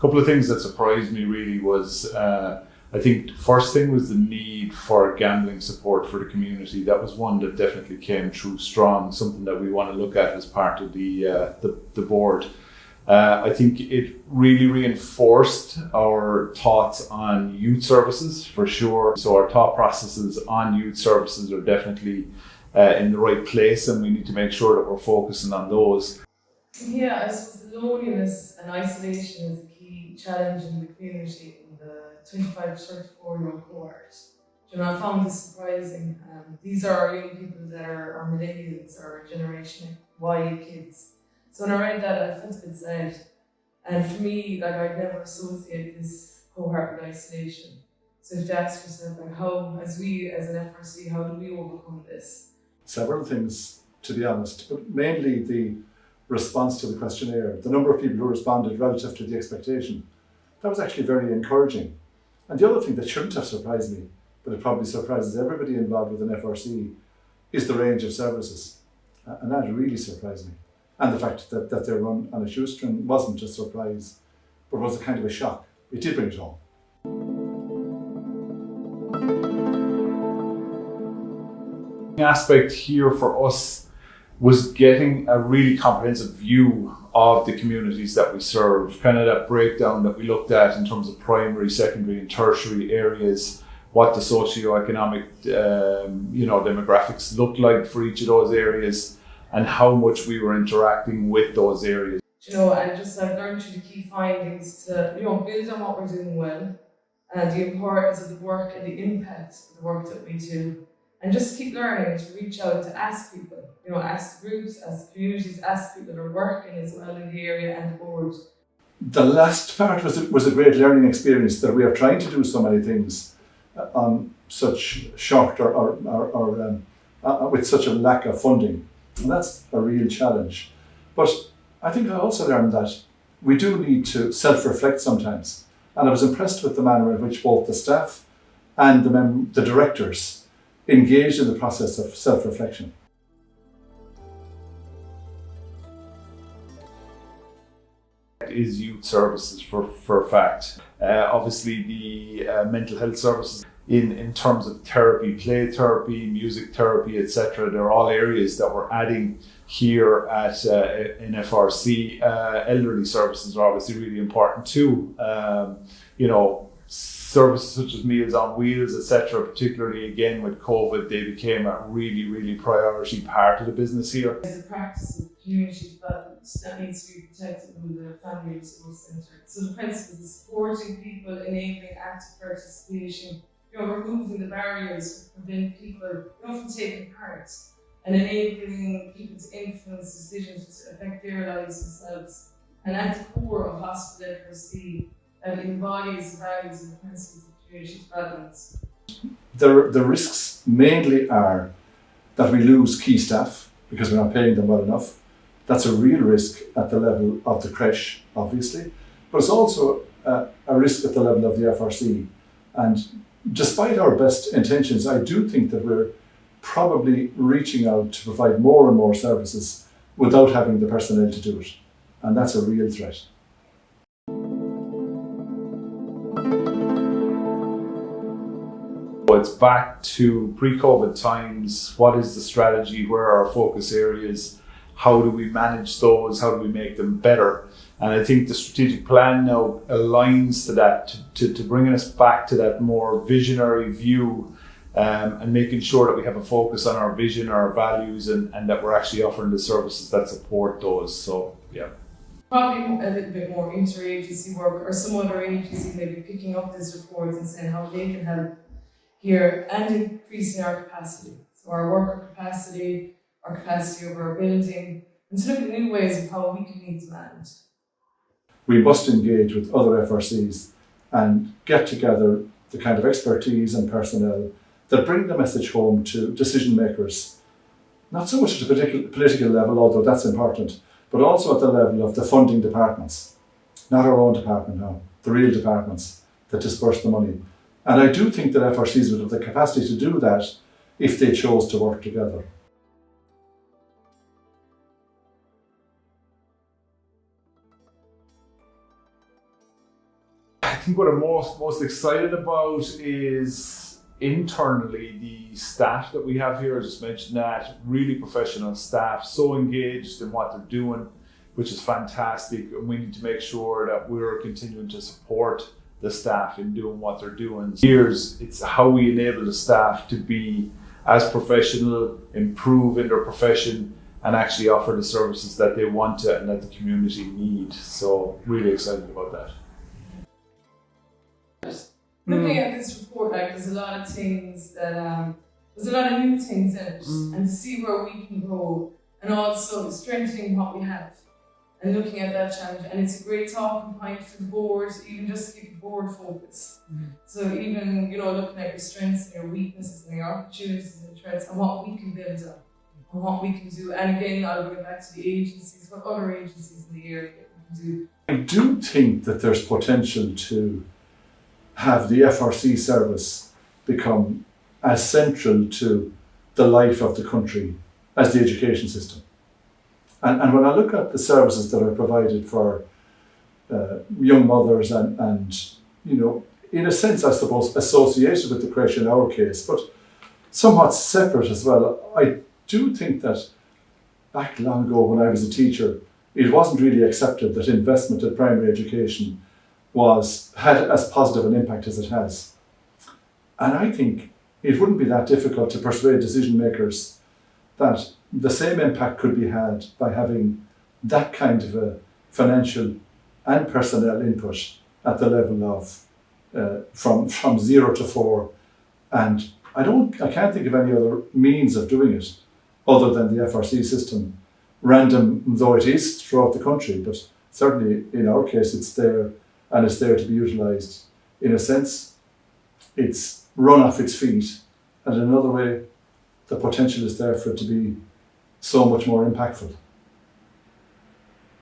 couple of things that surprised me really was, I think the first thing was the need for gambling support for the community. That was one that definitely came through strong, something that we want to look at as part of the board. I think it really reinforced our thoughts on youth services for sure. So our thought processes on youth services are definitely in the right place, and we need to make sure that we're focusing on those. Yeah, I suppose loneliness and isolation is a key challenge in the community in the 25 to 34-year-old cohort. I found this surprising. These are our young people that are millennials or Generation Y kids. So when I read that, I felt a bit sad. And for me, I'd never associate this cohort with isolation. So you have to ask yourself, how, as an FRC, how do we overcome this? Several things, to be honest, but mainly the response to the questionnaire, the number of people who responded relative to the expectation. That was actually very encouraging. And the other thing that shouldn't have surprised me, but it probably surprises everybody involved with an FRC, is the range of services. And that really surprised me. And the fact that they run on a shoestring wasn't a surprise, but was a kind of a shock. It did bring it home. The aspect here for us was getting a really comprehensive view of the communities that we serve, kind of that breakdown that we looked at in terms of primary, secondary and tertiary areas, what the socioeconomic demographics looked like for each of those areas, and how much we were interacting with those areas. And just I've learned through the key findings to build on what we're doing well, and the importance of the work and the impact of the work that we do, and just keep learning to reach out to ask people, ask groups, ask communities, ask people that are working as well in the area and the board. The last part was a great learning experience, that we are trying to do so many things on such short or with such a lack of funding. And that's a real challenge. But I think I also learned that we do need to self-reflect sometimes. And I was impressed with the manner in which both the staff and the directors engaged in the process of self-reflection. Is youth services for a fact. Obviously the mental health services in terms of therapy, play therapy, music therapy, etc. They're all areas that we're adding here at in FRC. Elderly services are obviously really important too. Services such as Meals on Wheels, etc. Particularly again with COVID, they became a really, really priority part of the business here. There's a practice of community development that needs to be protected in the family resource centre. So the principle is supporting people, enabling active participation, removing the barriers to prevent people from taking part, and enabling people to influence decisions that affect their lives themselves. And at the core of Hospital FRC, that embodies the values and the principles of community development. The risks mainly are that we lose key staff because we're not paying them well enough. That's a real risk at the level of the creche, obviously, but it's also a risk at the level of the FRC. And despite our best intentions, I do think that we're probably reaching out to provide more and more services without having the personnel to do it. And that's a real threat. It's back to pre-COVID times. What is the strategy? Where are our focus areas? How do we manage those? How do we make them better? And I think the strategic plan now aligns to that, to bringing us back to that more visionary view, and making sure that we have a focus on our vision, our values, and that we're actually offering the services that support those. So, yeah. Probably a little bit more interagency work, or some other agency maybe picking up this report and saying how they can help here and increasing our capacity. So our worker capacity, our capacity over our building, and to look at new ways of how we can meet demand. We must engage with other FRCs and get together the kind of expertise and personnel that bring the message home to decision makers, not so much at a political level, although that's important, but also at the level of the funding departments, not our own department now, the real departments that disperse the money. And I do think that FRCs would have the capacity to do that if they chose to work together. think what I'm most excited about is internally the staff that we have here. I just mentioned that, really professional staff, so engaged in what they're doing, which is fantastic. And we need to make sure that we're continuing to support the staff in doing what they're doing. It's how we enable the staff to be as professional, improve in their profession, and actually offer the services that they want to and that the community need. So really excited about that. Looking at this report, like there's a lot of things that there's a lot of new things in it, and to see where we can grow, and also strengthening what we have, and looking at that challenge. And it's a great talking point for the board, even just to keep the board focused. So even looking at your strengths and your weaknesses and your opportunities and threats, and what we can build on, and what we can do. And again, I'll bring it back to the agencies, what other agencies in the area can do. I do think that there's potential to have the FRC service become as central to the life of the country as the education system. And when I look at the services that are provided for young mothers and in a sense, I suppose, associated with the creche in our case, but somewhat separate as well, I do think that back long ago when I was a teacher, it wasn't really accepted that investment in primary education had as positive an impact as it has. And I think it wouldn't be that difficult to persuade decision makers that the same impact could be had by having that kind of a financial and personnel input at the level of from 0 to 4. And I can't think of any other means of doing it other than the FRC system, random though it is throughout the country, but certainly in our case it's there and it's there to be utilised. In a sense, it's run off its feet, and in another way, the potential is there for it to be so much more impactful.